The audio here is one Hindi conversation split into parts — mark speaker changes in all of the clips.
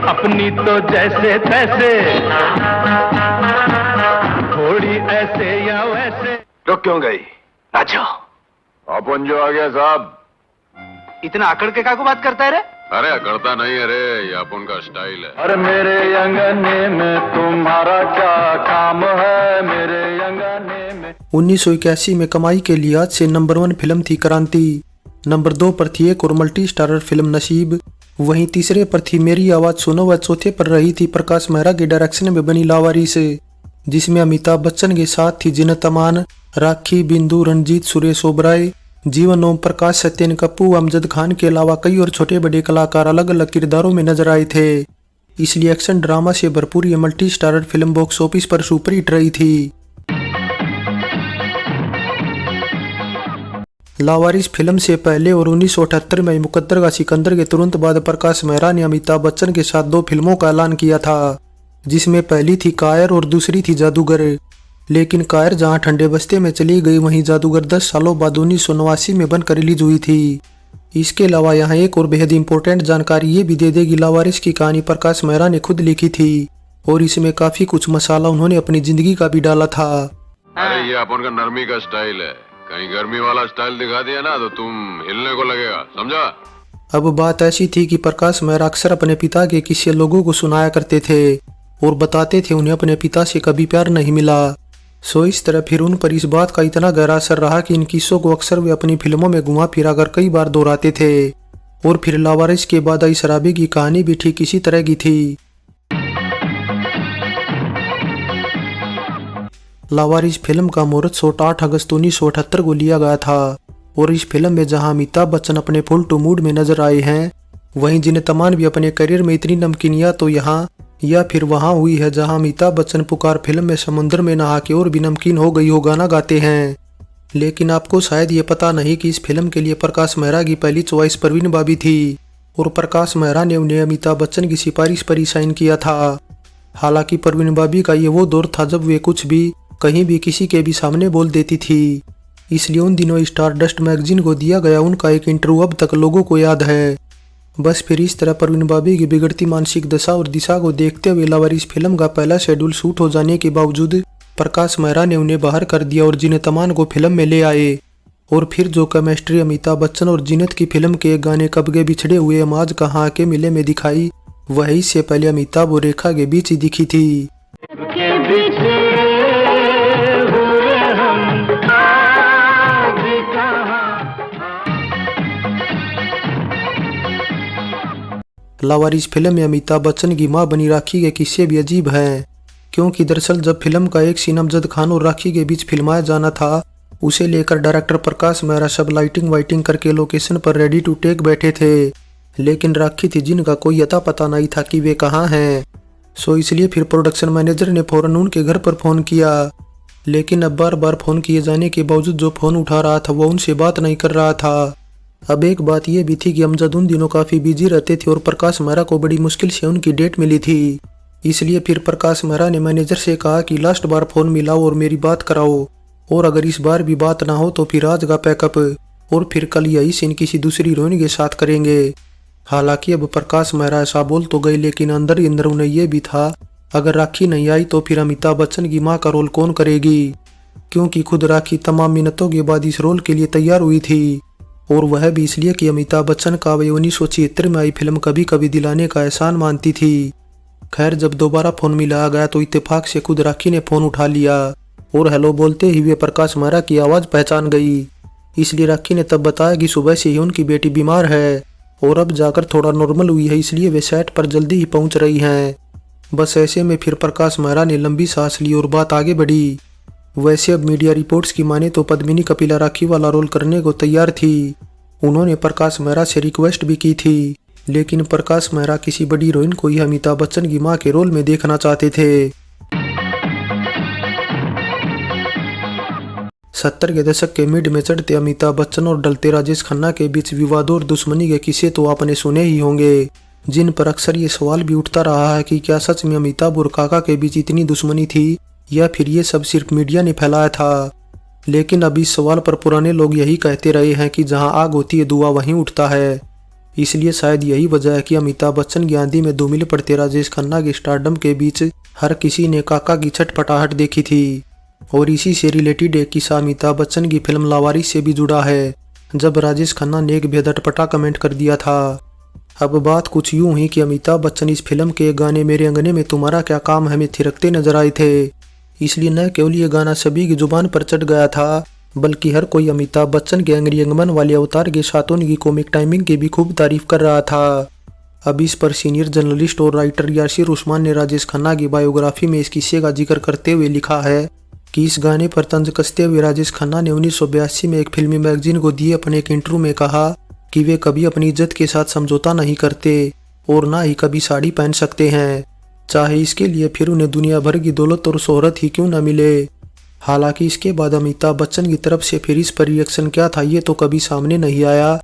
Speaker 1: अपनी तो जैसे तैसे, थोड़ी ऐसे या वैसे।
Speaker 2: रुक क्यों गई? नाचो।
Speaker 3: अपन जो आ गया साहब।
Speaker 2: इतना अकड़ के काको बात करता है रे?
Speaker 3: अरे अकड़ता नहीं है रे, ये अपन का स्टाइल है।
Speaker 1: अरे मेरे अंगने में तुम्हारा क्या काम है, मेरे अंगने में।
Speaker 4: 1981 में कमाई के लिहाज से नंबर 1 फिल्म थी क्रांति, नंबर 2 पर थी एक और मल्टी स्टारर फिल्म नसीब, वहीं तीसरे पर थी मेरी आवाज सुनो व चौथे पर रही थी प्रकाश मेहरा के डायरेक्शन में बनी लावारिस, जिसमें अमिताभ बच्चन के साथ थी जीनत अमान, राखी, बिंदु, रंजीत, सुरेश ओबराय, जीवन ओम प्रकाश, सत्यन कपूर, अमजद खान के अलावा कई और छोटे बड़े कलाकार अलग अलग किरदारों में नजर आए थे। इसलिए एक्शन ड्रामा से भरपूर ये multi starrer film box office पर सुपरहिट रही थी। लावारिस फिल्म से पहले और 1978 में मुकद्दर का सिकंदर के तुरंत बाद प्रकाश मेहरा ने अमिताभ बच्चन के साथ 2 फिल्मों का ऐलान किया था, जिसमें पहली थी कायर और दूसरी थी जादूगर। लेकिन कायर जहां ठंडे बस्ते में चली गई, वहीं जादूगर 10 सालों बाद 1989 में बनकर रिलीज हुई थी। इसके अलावा यहाँ एक और बेहद इंपॉर्टेंट जानकारी ये भी दे देगी, लावारिस की कहानी प्रकाश मेहरा ने खुद लिखी थी और इसमें काफी कुछ मसाला उन्होंने अपनी जिंदगी का भी डाला था।
Speaker 3: अरे ये अपन का नरमी का स्टाइल है, कहीं गर्मी वाला स्टाइल दिखा दिया ना तो तुम हिलने को लगेगा, समझा?
Speaker 4: अब बात ऐसी थी कि प्रकाश मेहरा अक्सर अपने पिता के किस्से लोगों को सुनाया करते थे और बताते थे उन्हें अपने पिता से कभी प्यार नहीं मिला। सो इस तरह फिर उन पर इस बात का इतना गहरा असर रहा कि इन किस्सों को अक्सर वे अपनी फिल्मों में घुमा फिरा कर कई बार दोहराते थे। और फिर लावारिस के बाद आई शराबी की कहानी भी ठीक इसी तरह की थी। लावारिस फिल्म का मुहूर्त शॉट 8 अगस्त 1978 को लिया गया था और इस फिल्म में जहां अमिताभ बच्चन अपने फुल टू मूड में नजर आए हैं, वहीं जीनत अमान भी अपने करियर में इतनी नमकीनिया तो यहाँ या फिर वहां हुई है जहां अमिताभ बच्चन पुकार फिल्म में समुद्र में नहा के और भी नमकीन हो गई हो गाना गाते हैं। लेकिन आपको शायद ये पता नहीं कि इस फिल्म के लिए प्रकाश मेहरा की पहली चॉइस परवीन बाबी थी और प्रकाश मेहरा ने उन्हें अमिताभ बच्चन की सिफारिश पर ही साइन किया था। हालांकि परवीन बाबी का ये वो दौर था जब वे कुछ भी कहीं भी किसी के भी सामने बोल देती थी, इसलिए उन दिनों स्टार डस्ट मैगजीन को दिया गया उनका एक इंटरव्यू अब तक लोगों को याद है। बस फिर इस तरह परवीन बाबी की बिगड़ती मानसिक दशा और दिशा को देखते हुए लावारिस फिल्म का पहला शेड्यूल शूट हो जाने के बावजूद प्रकाश मेहरा ने उन्हें बाहर कर दिया और जीनत अमान को फिल्म में ले आए। और फिर जो केमिस्ट्री अमिताभ बच्चन और जीनत की फिल्म के गाने कब के बिछड़े हुए हम आज कहाँ के मिले में दिखाई, वही से पहले अमिताभ और रेखा के बीच ही दिखी थी। लावारिस फिल्म में अमिताभ बच्चन की मां बनी राखी के किस्से भी अजीब हैं, क्योंकि दरअसल जब फिल्म का एक सीन अमजद खान और राखी के बीच फिल्माया जाना था, उसे लेकर डायरेक्टर प्रकाश मेहरा सब लाइटिंग वाइटिंग करके लोकेशन पर रेडी टू टेक बैठे थे। लेकिन राखी थी जिनका कोई अता पता नहीं था कि वे कहाँ हैं। सो इसलिए फिर प्रोडक्शन मैनेजर ने फौरन उनके घर पर फोन किया, लेकिन अब बार बार फोन किए जाने के बावजूद जो फोन उठा रहा था वो उनसे बात नहीं कर रहा था। अब एक बात यह भी थी कि अमजद उन दिनों काफी बिजी रहते थे और प्रकाश मेहरा को बड़ी मुश्किल से उनकी डेट मिली थी। इसलिए फिर प्रकाश मेहरा ने मैनेजर से कहा कि लास्ट बार फोन मिलाओ और मेरी बात कराओ, और अगर इस बार भी बात ना हो तो फिर आज का पैकअप और फिर कल यही सीन किसी दूसरी हीरोइन के साथ करेंगे। हालांकि अब प्रकाश मेहरा ऐसा बोल तो गए, लेकिन अंदर ही अंदर उन्हें यह भी था अगर राखी नहीं आई तो फिर अमिताभ बच्चन की माँ का रोल कौन करेगी, क्योंकि खुद राखी तमाम मिन्नतों के बाद इस रोल के लिए तैयार हुई थी, और वह भी इसलिए कि अमिताभ बच्चन का वे 1976 में आई फिल्म कभी कभी दिलाने का एहसान मानती थी। खैर जब दोबारा फोन मिलाया गया तो इत्तेफाक से खुद राखी ने फोन उठा लिया और हेलो बोलते ही वे प्रकाश मेहरा की आवाज़ पहचान गई। इसलिए राखी ने तब बताया कि सुबह से ही उनकी बेटी बीमार है और अब जाकर थोड़ा नॉर्मल हुई है, इसलिए वे सेट पर जल्दी ही पहुंच रही हैं। बस ऐसे में फिर प्रकाश मेहरा ने लंबी सांस ली और बात आगे बढ़ी। वैसे अब मीडिया रिपोर्ट्स की माने तो पद्मिनी कपिला राखी वाला रोल करने को तैयार थी। उन्होंने प्रकाश मेहरा से रिक्वेस्ट भी की थी, लेकिन प्रकाश मेहरा किसी बड़ी हीरोइन को ही अमिताभ बच्चन की मां के रोल में देखना चाहते थे। 70 के दशक के मिड में चढ़ते अमिताभ बच्चन और ढलते राजेश खन्ना के बीच विवाद और दुश्मनी के किस्से तो आपने सुने ही होंगे, जिन पर अक्सर ये सवाल भी उठता रहा है कि क्या सच में अमिताभ और काका के बीच इतनी दुश्मनी थी या फिर ये सब सिर्फ मीडिया ने फैलाया था। लेकिन अब इस सवाल पर पुराने लोग यही कहते रहे हैं कि जहां आग होती है धुआं वहीं उठता है। इसलिए शायद यही वजह है कि अमिताभ बच्चन की आंधी में धूमिल पड़ते राजेश खन्ना के स्टारडम के बीच हर किसी ने काका की छटपटाहट देखी थी। और इसी से रिलेटेड एक किस्सा अमिताभ बच्चन की फिल्म लावारिस से भी जुड़ा है, जब राजेश खन्ना ने एक बेहद अटपटा कमेंट कर दिया था। अब बात कुछ यूं हुई कि अमिताभ बच्चन इस फिल्म के गाने मेरे अंगने में तुम्हारा क्या काम है में थिरकते नजर आए थे। इसलिए न केवल ये गाना सभी की जुबान पर चढ़ गया था, बल्कि हर कोई अमिताभ बच्चन के अंग्रेजी अंगमन वाले अवतार के साथ उनकी कॉमिक टाइमिंग की भी खूब तारीफ कर रहा था। अब इस पर सीनियर जर्नलिस्ट और राइटर यासिर उस्मान ने राजेश खन्ना की बायोग्राफी में इस किस्से का जिक्र करते हुए लिखा है कि इस गाने पर तंज कसते हुए राजेश खन्ना ने 1982 में एक फिल्मी मैगजीन को दिए अपने एक इंटरव्यू में कहा कि वे कभी अपनी इज्जत के साथ समझौता नहीं करते और ना ही कभी साड़ी पहन सकते हैं, चाहे इसके लिए फिर उन्हें दुनिया भर की दौलत और शोहरत ही क्यों न मिले। हालांकि इसके बाद अमिताभ बच्चन की तरफ से फिर इस पर रिएक्शन क्या था ये तो कभी सामने नहीं आया,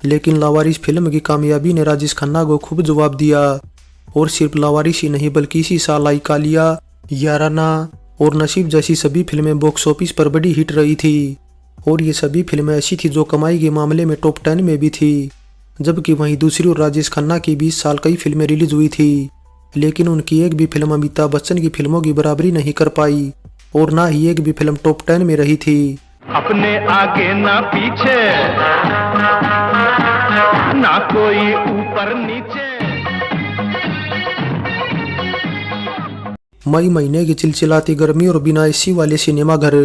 Speaker 4: लेकिन लावारिस फिल्म की कामयाबी ने राजेश खन्ना को खूब जवाब दिया। और सिर्फ लावारिस ही नहीं बल्कि इसी साल आई कालिया, याराना और नसीब जैसी सभी फिल्में बॉक्स ऑफिस पर बड़ी हिट रही थी। और ये सभी फिल्में ऐसी थी जो कमाई के मामले में टॉप 10 में भी थी, जबकि वहीं दूसरी ओर राजेश खन्ना की 20 साल कई फिल्में रिलीज हुई थी, लेकिन उनकी एक भी फिल्म अमिताभ बच्चन की फिल्मों की बराबरी नहीं कर पाई और ना ही एक भी फिल्म टॉप 10 में रही थी।
Speaker 1: अपने आगे ना पीछे, ना कोई ऊपर नीचे।
Speaker 4: मई महीने की चिलचिलाती गर्मी और बिना एसी वाले सिनेमा घर,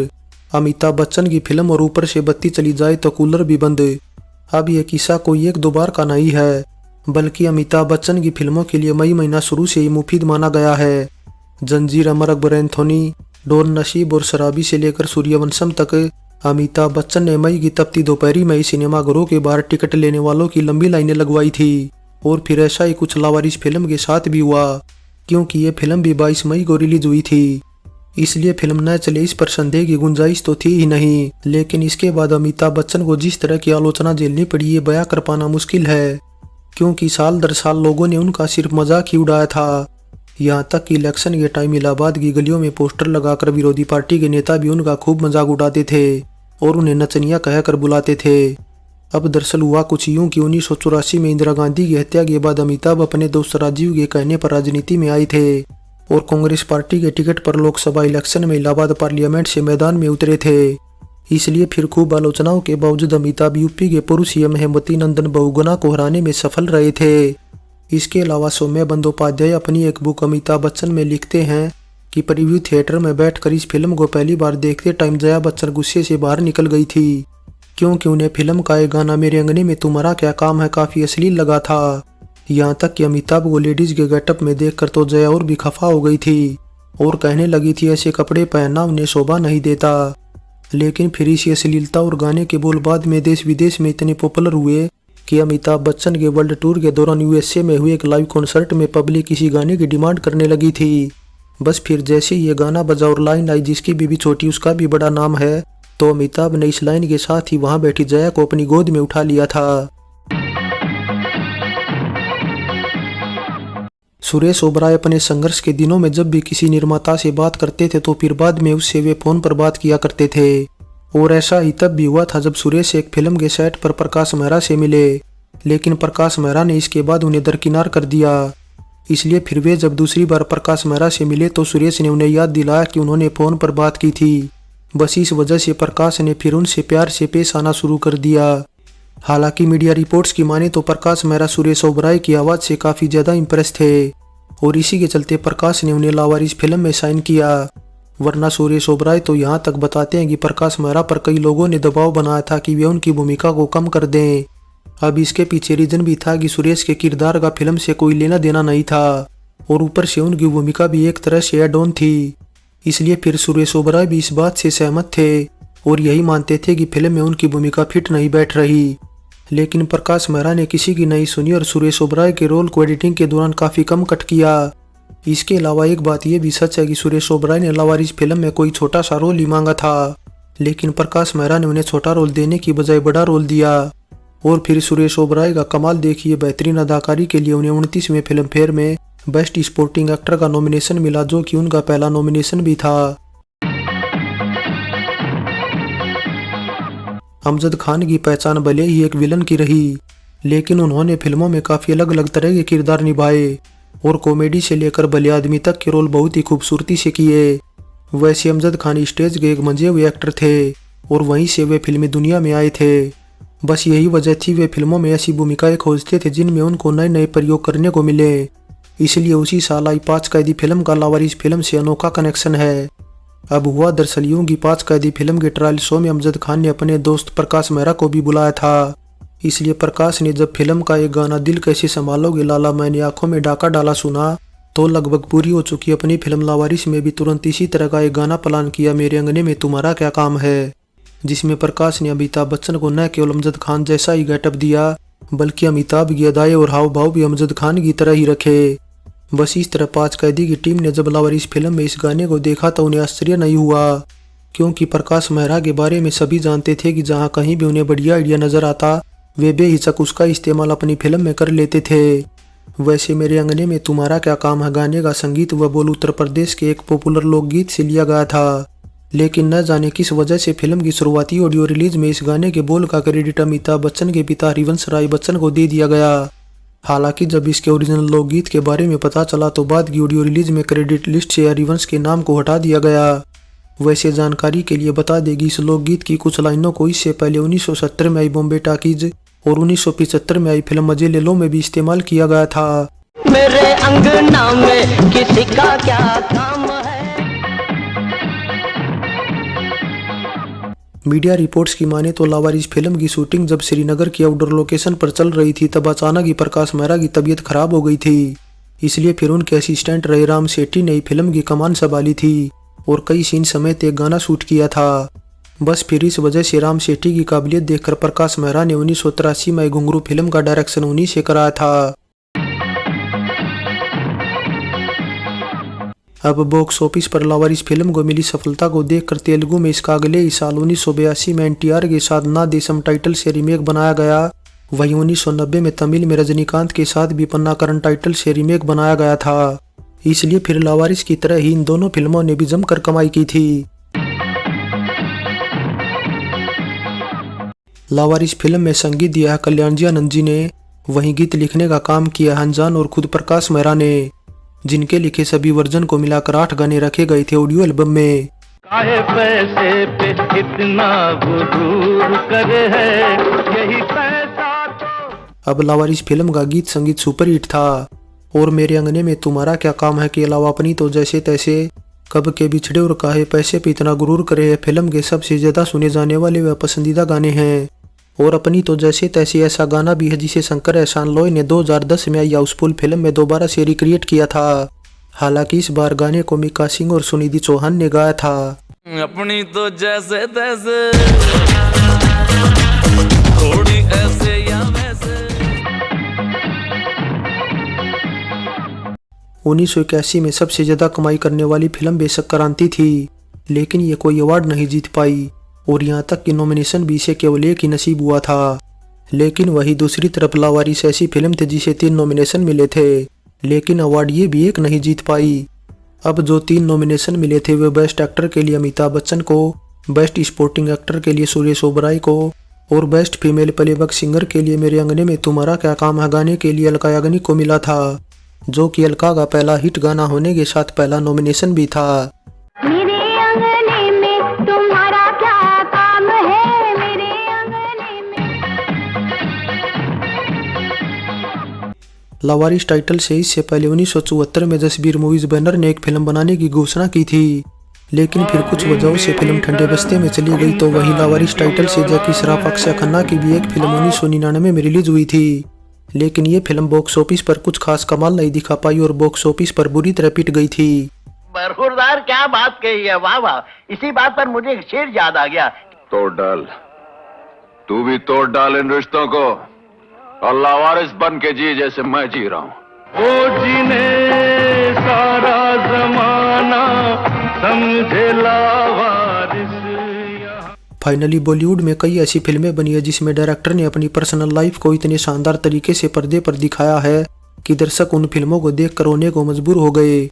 Speaker 4: अमिताभ बच्चन की फिल्म और ऊपर से बत्ती चली जाए तो कूलर भी बंद। अब यह किस्सा कोई एक दो बार का नहीं है, बल्कि अमिताभ बच्चन की फिल्मों के लिए मई महीना शुरू से ही मुफीद माना गया है। जंजीर, अमर अकबर एंथोनी, डॉन, नसीब और शराबी से लेकर सूर्यवंशम तक अमिताभ बच्चन ने मई की तपती दोपहरी में ही सिनेमाघरों के बाहर टिकट लेने वालों की लंबी लाइनें लगवाई थी। और फिर ऐसा ही कुछ लावारिस फिल्म के साथ भी हुआ, क्योंकि ये फिल्म भी 22 मई को रिलीज हुई थी, इसलिए फिल्म न चले इस पर संदेह की गुंजाइश तो थी ही नहीं। लेकिन इसके बाद अमिताभ बच्चन को जिस तरह की आलोचना झेलनी पड़ी ये बयां कर पाना मुश्किल है, क्योंकि साल दर साल लोगों ने उनका सिर्फ मजाक ही उड़ाया था। यहाँ तक कि इलेक्शन के टाइम इलाहाबाद की गलियों में पोस्टर लगाकर विरोधी पार्टी के नेता भी उनका खूब मजाक उड़ाते थे और उन्हें नचनिया कहकर बुलाते थे। अब दरअसल हुआ कुछ यूं कि 1984 में इंदिरा गांधी की हत्या के बाद अमिताभ अपने दोस्त राजीव के कहने पर राजनीति में आए थे और कांग्रेस पार्टी के टिकट पर लोकसभा इलेक्शन में इलाहाबाद पार्लियामेंट से मैदान में उतरे थे। इसलिए फिर खूब आलोचनाओं के बावजूद अमिताभ यूपी के पूर्व सीएम हेमवती नंदन बहुगुणा को हराने में सफल रहे थे। इसके अलावा सौम्या बंदोपाध्याय अपनी एक बुक अमिताभ बच्चन में लिखते हैं कि प्रीव्यू थिएटर में बैठकर इस फिल्म को पहली बार देखते टाइम जया बच्चन गुस्से से बाहर निकल गई थी, क्योंकि उन्हें फिल्म का एक गाना मेरे अंगने में तुम्हारा क्या काम है काफी अश्लील लगा था। यहाँ तक कि अमिताभ को लेडीज के गेटअप में देखकर तो जया और भी खफा हो गई थी और कहने लगी थी ऐसे कपड़े पहनना उन्हें शोभा नहीं देता। लेकिन फिर इसी अश्लीलता और गाने के बोल बाद में देश विदेश में इतने पॉपुलर हुए कि अमिताभ बच्चन के वर्ल्ड टूर के दौरान यूएसए में हुए एक लाइव कॉन्सर्ट में पब्लिक इसी गाने की डिमांड करने लगी थी। बस फिर जैसे ये गाना बजा और लाइन आई जिसकी बीबी छोटी उसका भी बड़ा नाम है, तो अमिताभ ने इस लाइन के साथ ही वहां बैठी जया को अपनी गोद में उठा लिया था। सुरेश ओबराय अपने संघर्ष के दिनों में जब भी किसी निर्माता से बात करते थे तो फिर बाद में उससे वे फोन पर बात किया करते थे। और ऐसा ही तब भी हुआ था जब सुरेश एक फिल्म के सेट पर प्रकाश मेहरा से मिले, लेकिन प्रकाश मेहरा ने इसके बाद उन्हें दरकिनार कर दिया। इसलिए फिर वे जब दूसरी बार प्रकाश मेहरा से मिले तो सुरेश ने उन्हें याद दिलाया कि उन्होंने फोन पर बात की थी। बस इस वजह से प्रकाश ने फिर उनसे प्यार से पेश आना शुरू कर दिया। हालांकि मीडिया रिपोर्ट्स की माने तो प्रकाश मेहरा सुरेश ओबराय की आवाज़ से काफ़ी ज़्यादा इम्प्रेस थे और इसी के चलते प्रकाश ने उन्हें लावारिस फिल्म में साइन किया। वरना सुरेश ओबराय तो यहाँ तक बताते हैं कि प्रकाश मेहरा पर कई लोगों ने दबाव बनाया था कि वे उनकी भूमिका को कम कर दें। अब इसके पीछे रीजन भी था कि सुरेश के किरदार का फिल्म से कोई लेना देना नहीं था और ऊपर से उनकी भूमिका भी एक तरह से एड ऑन थी। इसलिए फिर सुरेश ओबराय भी इस बात से सहमत थे और यही मानते थे कि फिल्म में उनकी भूमिका फिट नहीं बैठ रही। लेकिन प्रकाश मेहरा ने किसी की नहीं सुनी और सुरेश ओबराय के रोल को एडिटिंग के दौरान काफ़ी कम कट किया। इसके अलावा एक बात यह भी सच है कि सुरेश ओबराय ने लावारिस फिल्म में कोई छोटा सा रोल ही मांगा था, लेकिन प्रकाश मेहरा ने उन्हें छोटा रोल देने की बजाय बड़ा रोल दिया। और फिर सुरेश ओबराय का कमाल देखिए, बेहतरीन अदाकारी के लिए उन्हें 29वें फिल्म फेयर में बेस्ट स्पोर्टिंग एक्टर का नॉमिनेशन मिला, जो कि उनका पहला नॉमिनेशन भी था। अमजद खान की पहचान भले ही एक विलन की रही, लेकिन उन्होंने फिल्मों में काफ़ी अलग अलग तरह के किरदार निभाए और कॉमेडी से लेकर भले आदमी तक के रोल बहुत ही खूबसूरती से किए। वैसे अमजद खान स्टेज के एक मंजे हुए एक्टर थे और वहीं से वे फिल्मी दुनिया में आए थे। बस यही वजह थी वे फिल्मों में ऐसी भूमिकाएं खोजते थे जिनमें उनको नए नए प्रयोग करने को मिले। इसलिए उसी साल आई 5 कैदी फिल्म का लावारिस फिल्म से अनोखा कनेक्शन है। अब हुआ दरअसल यूं कि 5 कैदी फिल्म के ट्रायल शो में अमजद खान ने अपने दोस्त प्रकाश मेहरा को भी बुलाया था। इसलिए प्रकाश ने जब फिल्म का एक गाना दिल कैसे संभालोगे लाला मैंने आंखों में डाका डाला सुना तो लगभग पूरी हो चुकी अपनी फिल्म लावारिस में भी तुरंत इसी तरह का एक गाना प्लान किया, मेरे अंगने में तुम्हारा क्या काम है, जिसमें प्रकाश ने अमिताभ बच्चन को न केवल अमजद खान जैसा ही गेटअप दिया बल्कि अमिताभ की अदाएं और हाव भाव भी अमजद खान की तरह ही रखे। बस इस तरह 5 कैदी की टीम ने जब लावारिस फिल्म में इस गाने को देखा तो उन्हें आश्चर्य नहीं हुआ, क्योंकि प्रकाश मेहरा के बारे में सभी जानते थे कि जहां कहीं भी उन्हें बढ़िया आइडिया नजर आता वे बेहिचक उसका इस्तेमाल अपनी फिल्म में कर लेते थे। वैसे मेरे अंगने में तुम्हारा क्या काम है गाने का संगीत व बोल उत्तर प्रदेश के एक पॉपुलर लोकगीत से लिया गया था, लेकिन न जाने किस वजह से फिल्म की शुरुआती ऑडियो रिलीज में इस गाने के बोल का क्रेडिट अमिताभ बच्चन के पिता हरिवंश राय बच्चन को दे दिया गया। हालांकि जब इसके ओरिजिनल लोकगीत के बारे में पता चला तो बाद की ऑडियो रिलीज में क्रेडिट लिस्ट से हरिवंश के नाम को हटा दिया गया। वैसे जानकारी के लिए बता देगी इस लोकगीत की कुछ लाइनों को इससे पहले 1970 में आई बॉम्बे टाकीज और 1975 में आई फिल्म मजे ले लो में भी इस्तेमाल किया गया था।
Speaker 5: मेरे अंगना में किसी का क्या काम है।
Speaker 4: मीडिया रिपोर्ट्स की माने तो लावारिस फिल्म की शूटिंग जब श्रीनगर की आउटडोर लोकेशन पर चल रही थी तब अचानक ही प्रकाश मेहरा की तबीयत खराब हो गई थी। इसलिए फिर उनके असिस्टेंट रहे राम सेठी ने फिल्म की कमान संभाली थी और कई सीन समेत एक गाना शूट किया था। बस फिर इस वजह से राम सेठी की काबिलियत देखकर प्रकाश मेहरा ने 1983 में घुंघरू फिल्म का डायरेक्शन उन्हीं से कराया था। अब बॉक्स ऑफिस पर लावारिस फिल्म को मिली सफलता को देखकर तेलुगु में इसका अगले ही साल 1982 में एनटीआर के साथ ना देशम टाइटल से रीमेक बनाया गया। वहीं 1990 में तमिल में रजनीकांत के साथ भी पन्नाकरण टाइटल से रीमेक बनाया गया था। इसलिए फिर लावारिस की तरह ही इन दोनों फिल्मों ने भी जमकर कमाई की थी। लावारिस फिल्म में संगीत दिया है कल्याणजी आनंद जी ने, वहीं गीत लिखने का काम किया अनजान और खुद प्रकाश मेहरा ने, जिनके लिखे सभी वर्जन को मिलाकर 8 गाने रखे गए थे ऑडियो एल्बम में।
Speaker 1: काहे पैसे पे इतना गुरूर करे है यही पैसा तो।
Speaker 4: अब लावारिस फिल्म का गीत संगीत सुपर हिट था और मेरे अंगने में तुम्हारा क्या काम है के अलावा अपनी तो जैसे तैसे, कब के बिछड़े और काहे पैसे पे इतना गुरूर करे है फिल्म के सबसे ज्यादा सुने जाने वाले व पसंदीदा गाने हैं। और अपनी तो जैसे तैसे ऐसा गाना भी है जिसे शंकर एहसान लोई ने 2010 में आई हाउसफुल फिल्म में दोबारा से रिक्रिएट किया था। हालांकि इस बार गाने को मिका सिंह और सुनिधि चौहान ने गाया था।
Speaker 6: अपनी तो जैसे तैसे थोड़ी ऐसे या वैसे।
Speaker 4: 1981 में सबसे ज्यादा कमाई करने वाली फिल्म बेशक क्रांति थी, लेकिन ये कोई अवार्ड नहीं जीत पाई और यहाँ तक कि नॉमिनेशन भी इसे केवल एक ही नसीब हुआ था। लेकिन वही दूसरी तरफ लावारिस ऐसी फिल्म थी जिसे 3 नॉमिनेशन मिले थे, लेकिन अवार्ड ये भी एक नहीं जीत पाई। अब जो 3 नॉमिनेशन मिले थे वे बेस्ट एक्टर के लिए अमिताभ बच्चन को, बेस्ट स्पोर्टिंग एक्टर के लिए सुरेश ओबराय को और बेस्ट फीमेल प्लेबैक सिंगर के लिए मेरे अंगने में तुम्हारा क्या काम है गाने के लिए अलका याग्निक को मिला था, जो कि अलका का पहला हिट गाना होने के साथ पहला नॉमिनेशन भी था।
Speaker 7: मेरे अंगने में तुम्हारा क्या काम है, मेरे अंगने में।
Speaker 4: लावारिस टाइटल से इससे पहले 1974 में जसबीर मूवीज बैनर ने एक फिल्म बनाने की घोषणा की थी, लेकिन फिर कुछ वजहों से फिल्म ठंडे बस्ते में चली गई। तो वही लावारिस टाइटल से जैकी श्रॉफ अक्षय खन्ना की भी एक फिल्म 1999 में रिलीज हुई थी, लेकिन ये फिल्म बॉक्स ऑफिस पर कुछ खास कमाल नहीं दिखा पाई और बॉक्स ऑफिस पर बुरी तरह पिट गई थी।
Speaker 5: बरखुरदार क्या बात कही है, वाह वाह। इसी बात पर मुझे एक शेर याद आ गया।
Speaker 3: तोड़ डाल, तू भी तोड़ डाल इन रिश्तों को और लावारिस बन के जी जैसे मैं जी रहा हूँ।
Speaker 1: ओ जीने सारा जमाना समझे लावारिस।
Speaker 4: फाइनली बॉलीवुड में कई ऐसी फिल्में बनी है जिसमें डायरेक्टर ने अपनी पर्सनल लाइफ को इतने शानदार तरीके से पर्दे पर दिखाया है कि दर्शक उन फिल्मों को देखकर रोने को मजबूर हो गए।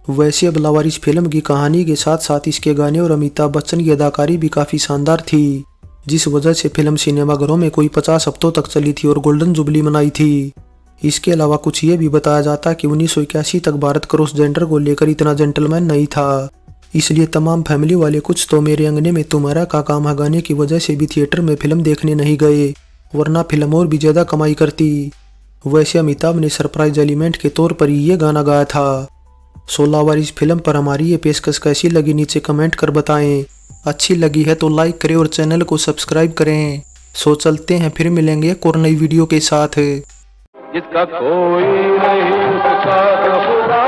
Speaker 4: वैसे अब लावारिस फिल्म की कहानी के साथ साथ इसके गाने और अमिताभ बच्चन की अदाकारी भी काफी शानदार थी, जिस वजह से फिल्म सिनेमाघरों में कोई 50 हफ्तों तक चली थी और गोल्डन जुबली मनाई थी। इसके अलावा कुछ ये भी बताया जाता कि 1981 तक भारत क्रॉस जेंडर को लेकर इतना जेंटलमैन नहीं था, इसलिए तमाम फैमिली वाले कुछ तो मेरे अंगने में तुम्हारा का काम है गाने की वजह से भी थिएटर में फिल्म देखने नहीं गए, वरना फिल्म और भी ज्यादा कमाई करती। वैसे अमिताभ ने सरप्राइज एलिमेंट के तौर पर ही ये गाना गाया था। 16 वारिस फिल्म पर हमारी ये पेशकश कैसी लगी नीचे कमेंट कर बताएं। अच्छी लगी है तो लाइक करें और चैनल को सब्सक्राइब करें। सो चलते हैं, फिर मिलेंगे एक और नई वीडियो के साथ।
Speaker 1: जिसका कोई नहीं उसका तो खुदा